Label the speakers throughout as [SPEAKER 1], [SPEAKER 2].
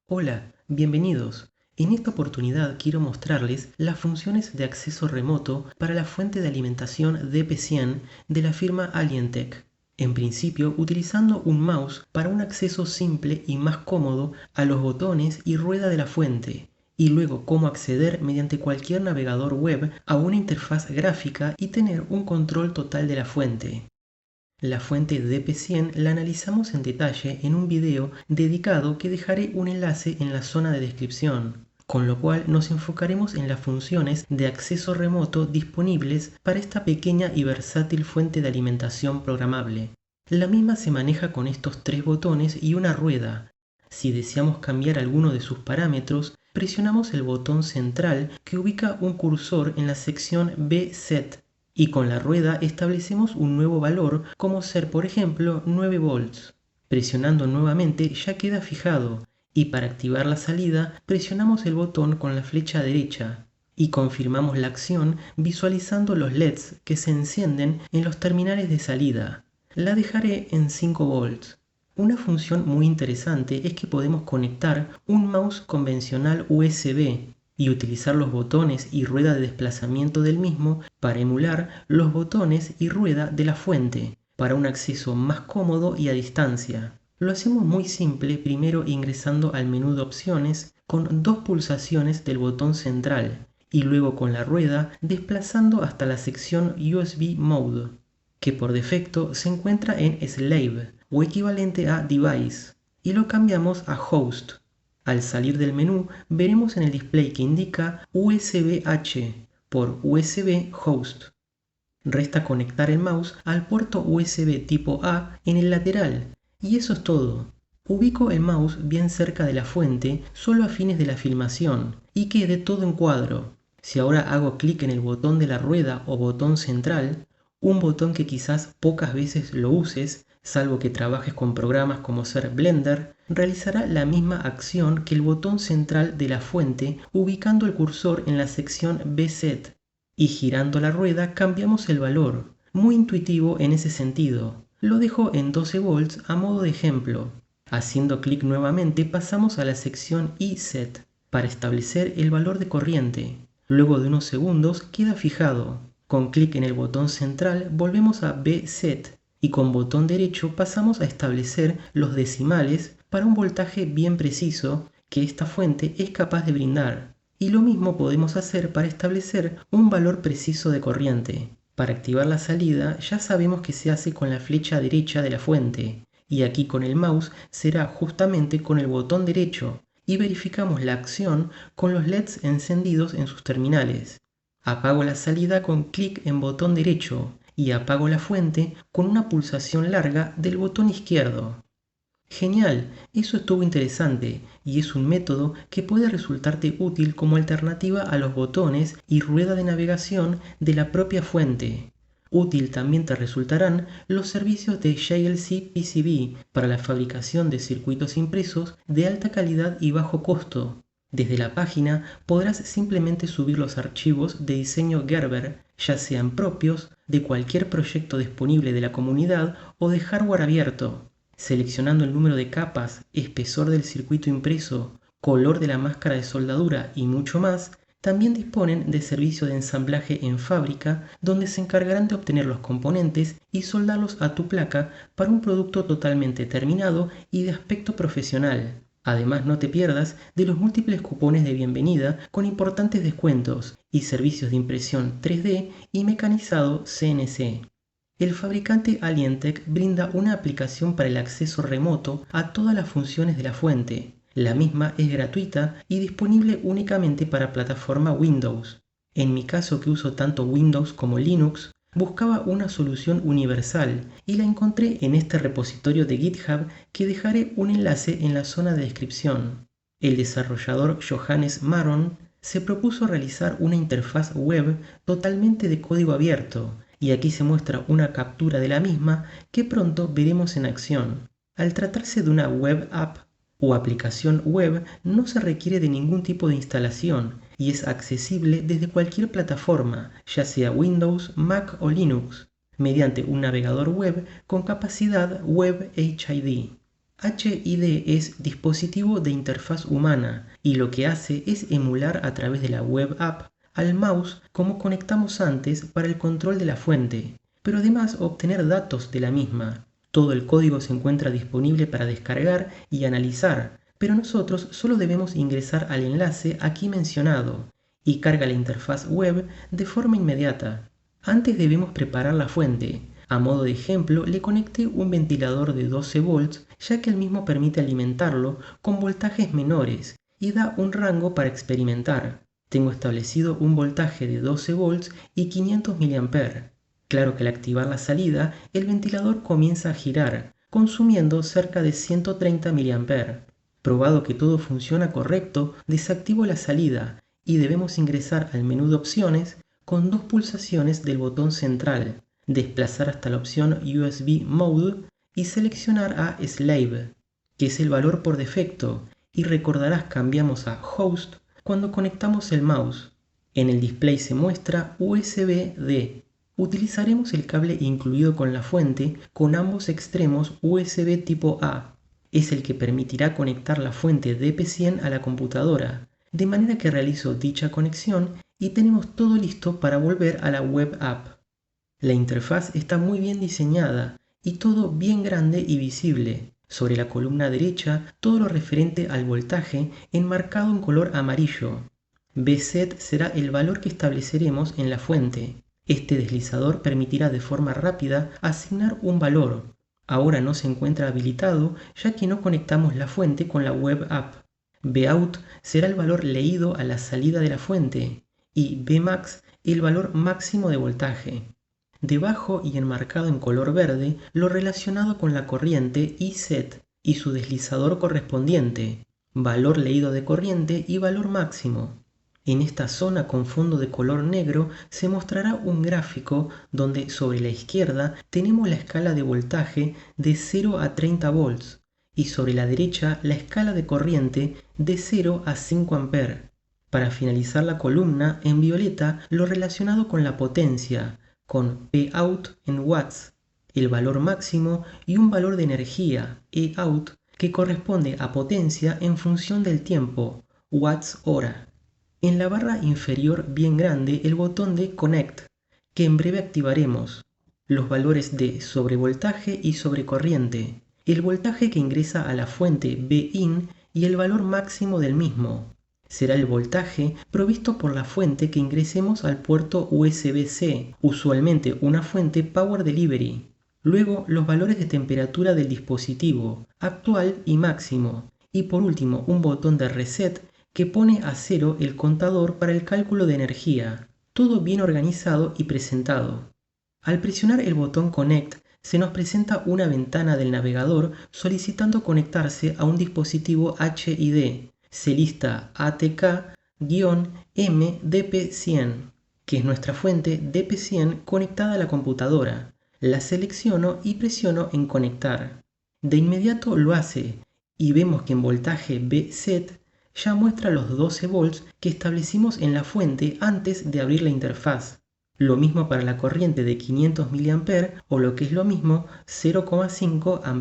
[SPEAKER 1] Hola, bienvenidos. En esta oportunidad quiero mostrarles las funciones de acceso remoto para la fuente de alimentación DP100 de la firma Alientech. En principio, utilizando un mouse para un acceso simple y más cómodo a los botones y rueda de la fuente, y luego cómo acceder mediante cualquier navegador web a una interfaz gráfica y tener un control total de la fuente. La fuente DP100 la analizamos en detalle en un video dedicado que dejaré un enlace en la zona de descripción, con lo cual nos enfocaremos en las funciones de acceso remoto disponibles para esta pequeña y versátil fuente de alimentación programable. La misma se maneja con estos tres botones y una rueda. Si deseamos cambiar alguno de sus parámetros, presionamos el botón central que ubica un cursor en la sección B-Set. Y con la rueda establecemos un nuevo valor, como ser por ejemplo 9 volts. Presionando nuevamente ya queda fijado, y para activar la salida presionamos el botón con la flecha derecha, y confirmamos la acción visualizando los LEDs que se encienden en los terminales de salida. La dejaré en 5 volts. Una función muy interesante es que podemos conectar un mouse convencional USB y utilizar los botones y rueda de desplazamiento del mismo para emular los botones y rueda de la fuente, para un acceso más cómodo y a distancia. Lo hacemos muy simple primero ingresando al menú de opciones con dos pulsaciones del botón central y luego con la rueda desplazando hasta la sección USB Mode, que por defecto se encuentra en Slave o equivalente a Device, y lo cambiamos a Host. Al salir del menú, veremos en el display que indica USB-H por USB Host. Resta conectar el mouse al puerto USB tipo A en el lateral, y eso es todo. Ubico el mouse bien cerca de la fuente, solo a fines de la filmación, y quede todo en cuadro. Si ahora hago clic en el botón de la rueda o botón central, un botón que quizás pocas veces lo uses, salvo que trabajes con programas como ser Blender, realizará la misma acción que el botón central de la fuente ubicando el cursor en la sección B-Set. Y girando la rueda cambiamos el valor. Muy intuitivo en ese sentido. Lo dejo en 12 volts a modo de ejemplo. Haciendo clic nuevamente pasamos a la sección I-Set para establecer el valor de corriente. Luego de unos segundos queda fijado. Con clic en el botón central volvemos a B-Set y con botón derecho pasamos a establecer los decimales para un voltaje bien preciso que esta fuente es capaz de brindar. Y lo mismo podemos hacer para establecer un valor preciso de corriente. Para activar la salida ya sabemos que se hace con la flecha derecha de la fuente, y aquí con el mouse será justamente con el botón derecho, y verificamos la acción con los LEDs encendidos en sus terminales. Apago la salida con clic en botón derecho y apago la fuente con una pulsación larga del botón izquierdo. Genial, eso estuvo interesante y es un método que puede resultarte útil como alternativa a los botones y rueda de navegación de la propia fuente. Útil también te resultarán los servicios de JLC PCB para la fabricación de circuitos impresos de alta calidad y bajo costo. Desde la página podrás simplemente subir los archivos de diseño Gerber, ya sean propios, de cualquier proyecto disponible de la comunidad o de hardware abierto. Seleccionando el número de capas, espesor del circuito impreso, color de la máscara de soldadura y mucho más, también disponen de servicio de ensamblaje en fábrica donde se encargarán de obtener los componentes y soldarlos a tu placa para un producto totalmente terminado y de aspecto profesional. Además, no te pierdas de los múltiples cupones de bienvenida con importantes descuentos y servicios de impresión 3D y mecanizado CNC. El fabricante Alientech brinda una aplicación para el acceso remoto a todas las funciones de la fuente. La misma es gratuita y disponible únicamente para plataforma Windows. En mi caso, que uso tanto Windows como Linux, buscaba una solución universal y la encontré en este repositorio de GitHub que dejaré un enlace en la zona de descripción. El desarrollador Johannes Maron se propuso realizar una interfaz web totalmente de código abierto, y aquí se muestra una captura de la misma que pronto veremos en acción. Al tratarse de una web app o aplicación web, no se requiere de ningún tipo de instalación y es accesible desde cualquier plataforma, ya sea Windows, Mac o Linux, mediante un navegador web con capacidad Web HID. HID es dispositivo de interfaz humana y lo que hace es emular a través de la web app al mouse como conectamos antes para el control de la fuente, pero además obtener datos de la misma. Todo el código se encuentra disponible para descargar y analizar, pero nosotros solo debemos ingresar al enlace aquí mencionado y carga la interfaz web de forma inmediata. Antes debemos preparar la fuente. A modo de ejemplo, le conecté un ventilador de 12 volts ya que el mismo permite alimentarlo con voltajes menores y da un rango para experimentar. Tengo establecido un voltaje de 12 volts y 500 mA. Claro que al activar la salida, el ventilador comienza a girar, consumiendo cerca de 130 mA. Probado que todo funciona correcto, desactivo la salida y debemos ingresar al menú de opciones con 2 pulsaciones del botón central, desplazar hasta la opción USB Mode y seleccionar a Slave, que es el valor por defecto, y recordarás cambiamos a Host cuando conectamos el mouse. En el display se muestra USB-D. Utilizaremos el cable incluido con la fuente con ambos extremos USB tipo A. Es el que permitirá conectar la fuente DP100 a la computadora, de manera que realizo dicha conexión y tenemos todo listo para volver a la web app. La interfaz está muy bien diseñada y todo bien grande y visible. Sobre la columna derecha, todo lo referente al voltaje enmarcado en color amarillo. Bset será el valor que estableceremos en la fuente. Este deslizador permitirá de forma rápida asignar un valor. Ahora no se encuentra habilitado ya que no conectamos la fuente con la web app. Bout será el valor leído a la salida de la fuente y Bmax el valor máximo de voltaje. Debajo y enmarcado en color verde lo relacionado con la corriente IZ y su deslizador correspondiente, valor leído de corriente y valor máximo. En esta zona con fondo de color negro se mostrará un gráfico donde sobre la izquierda tenemos la escala de voltaje de 0 a 30 volts y sobre la derecha la escala de corriente de 0 a 5 A. Para finalizar la columna, en violeta lo relacionado con la potencia, con Pout en watts, el valor máximo y un valor de energía, Eout, que corresponde a potencia en función del tiempo, watts hora. En la barra inferior bien grande el botón de Connect, que en breve activaremos, los valores de sobrevoltaje y sobrecorriente, el voltaje que ingresa a la fuente Bin y el valor máximo del mismo. Será el voltaje provisto por la fuente que ingresemos al puerto USB-C, usualmente una fuente Power Delivery. Luego los valores de temperatura del dispositivo, actual y máximo. Y por último un botón de reset que pone a 0 el contador para el cálculo de energía. Todo bien organizado y presentado. Al presionar el botón Connect se nos presenta una ventana del navegador solicitando conectarse a un dispositivo HID. Se lista ATK-MDP100, que es nuestra fuente DP100 conectada a la computadora. La selecciono y presiono en conectar. De inmediato lo hace y vemos que en voltaje Bset ya muestra los 12 volts que establecimos en la fuente antes de abrir la interfaz. Lo mismo para la corriente de 500 mA o lo que es lo mismo 0,5 A.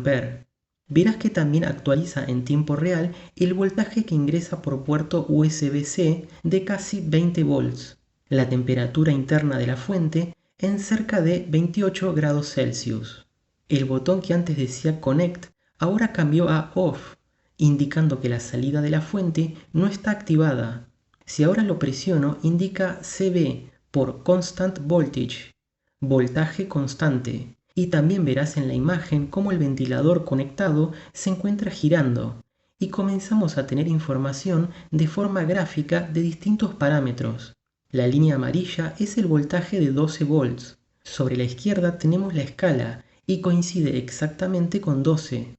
[SPEAKER 1] Verás que también actualiza en tiempo real el voltaje que ingresa por puerto USB-C de casi 20 volts, la temperatura interna de la fuente en cerca de 28 grados Celsius. El botón que antes decía Connect ahora cambió a Off, indicando que la salida de la fuente no está activada. Si ahora lo presiono indica CB por Constant Voltage, voltaje constante. Y también verás en la imagen cómo el ventilador conectado se encuentra girando y comenzamos a tener información de forma gráfica de distintos parámetros. La línea amarilla es el voltaje de 12 volts. Sobre la izquierda tenemos la escala y coincide exactamente con 12.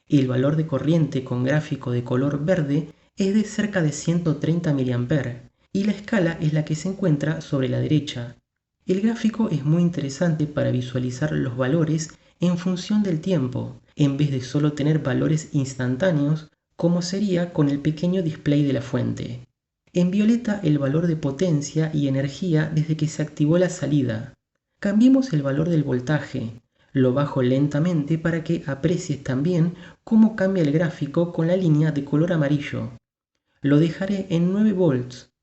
[SPEAKER 1] El valor de corriente con gráfico de color verde es de cerca de 130 mA y la escala es la que se encuentra sobre la derecha. El gráfico es muy interesante para visualizar los valores en función del tiempo, en vez de solo tener valores instantáneos, como sería con el pequeño display de la fuente. En violeta el valor de potencia y energía desde que se activó la salida. Cambiemos el valor del voltaje. Lo bajo lentamente para que aprecies también cómo cambia el gráfico con la línea de color amarillo. Lo dejaré en 9 volts.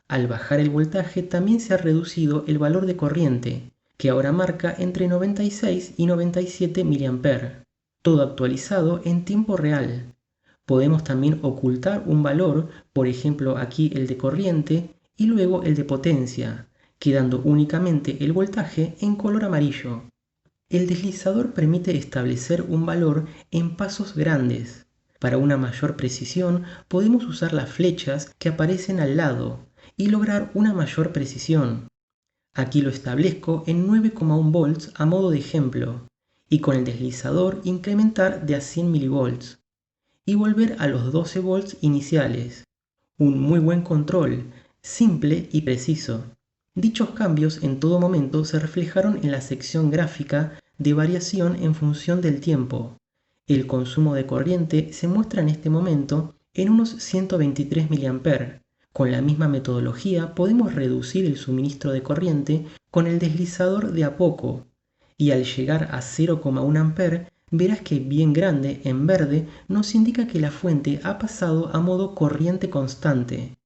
[SPEAKER 1] Al bajar el voltaje también se ha reducido el valor de corriente, que ahora marca entre 96 y 97 mA, todo actualizado en tiempo real. Podemos también ocultar un valor, por ejemplo aquí el de corriente y luego el de potencia, quedando únicamente el voltaje en color amarillo. El deslizador permite establecer un valor en pasos grandes. Para una mayor precisión podemos usar las flechas que aparecen al lado y lograr una mayor precisión. Aquí lo establezco en 9,1 volts a modo de ejemplo y con el deslizador incrementar de a 100 mV y volver a los 12 volts iniciales. Un muy buen control, simple y preciso. Dichos cambios en todo momento se reflejaron en la sección gráfica de variación en función del tiempo. El consumo de corriente se muestra en este momento en unos 123 mA. Con la misma metodología podemos reducir el suministro de corriente con el deslizador de a poco y al llegar a 0,1 A verás que bien grande en verde nos indica que la fuente ha pasado a modo corriente constante.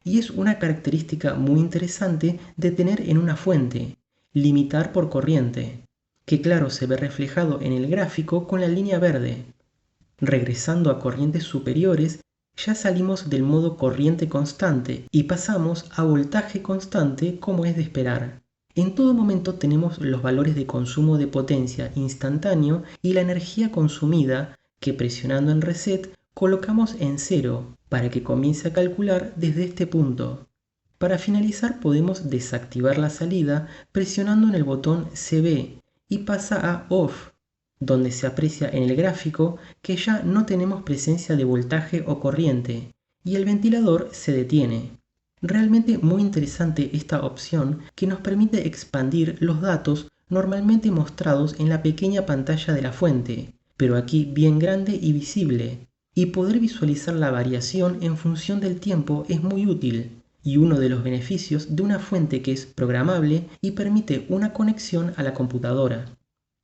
[SPEAKER 1] Y es una característica muy interesante de tener en una fuente, limitar por corriente, que claro se ve reflejado en el gráfico con la línea verde. Regresando a corrientes superiores, ya salimos del modo corriente constante y pasamos a voltaje constante como es de esperar. En todo momento tenemos los valores de consumo de potencia instantáneo y la energía consumida que presionando en reset colocamos en 0 para que comience a calcular desde este punto. Para finalizar podemos desactivar la salida presionando en el botón CB y pasa a OFF, donde se aprecia en el gráfico que ya no tenemos presencia de voltaje o corriente y el ventilador se detiene. Realmente muy interesante esta opción que nos permite expandir los datos normalmente mostrados en la pequeña pantalla de la fuente, pero aquí bien grande y visible. Y poder visualizar la variación en función del tiempo es muy útil, y uno de los beneficios de una fuente que es programable y permite una conexión a la computadora.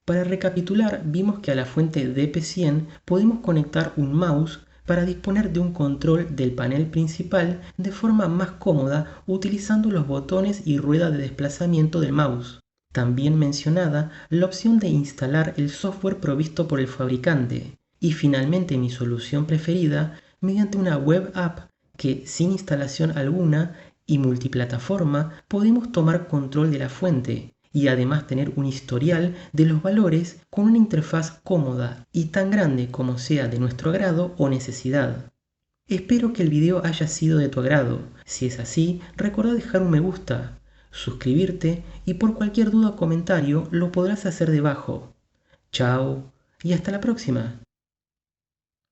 [SPEAKER 1] Para recapitular, vimos que a la fuente DP100 podemos conectar un mouse para disponer de un control del panel principal de forma más cómoda utilizando los botones y rueda de desplazamiento del mouse. También mencionada la opción de instalar el software provisto por el fabricante. Y finalmente mi solución preferida, mediante una web app que sin instalación alguna y multiplataforma podemos tomar control de la fuente y además tener un historial de los valores con una interfaz cómoda y tan grande como sea de nuestro agrado o necesidad. Espero que el video haya sido de tu agrado. Si es así, recuerda dejar un me gusta, suscribirte y por cualquier duda o comentario lo podrás hacer debajo. Chao y hasta la próxima.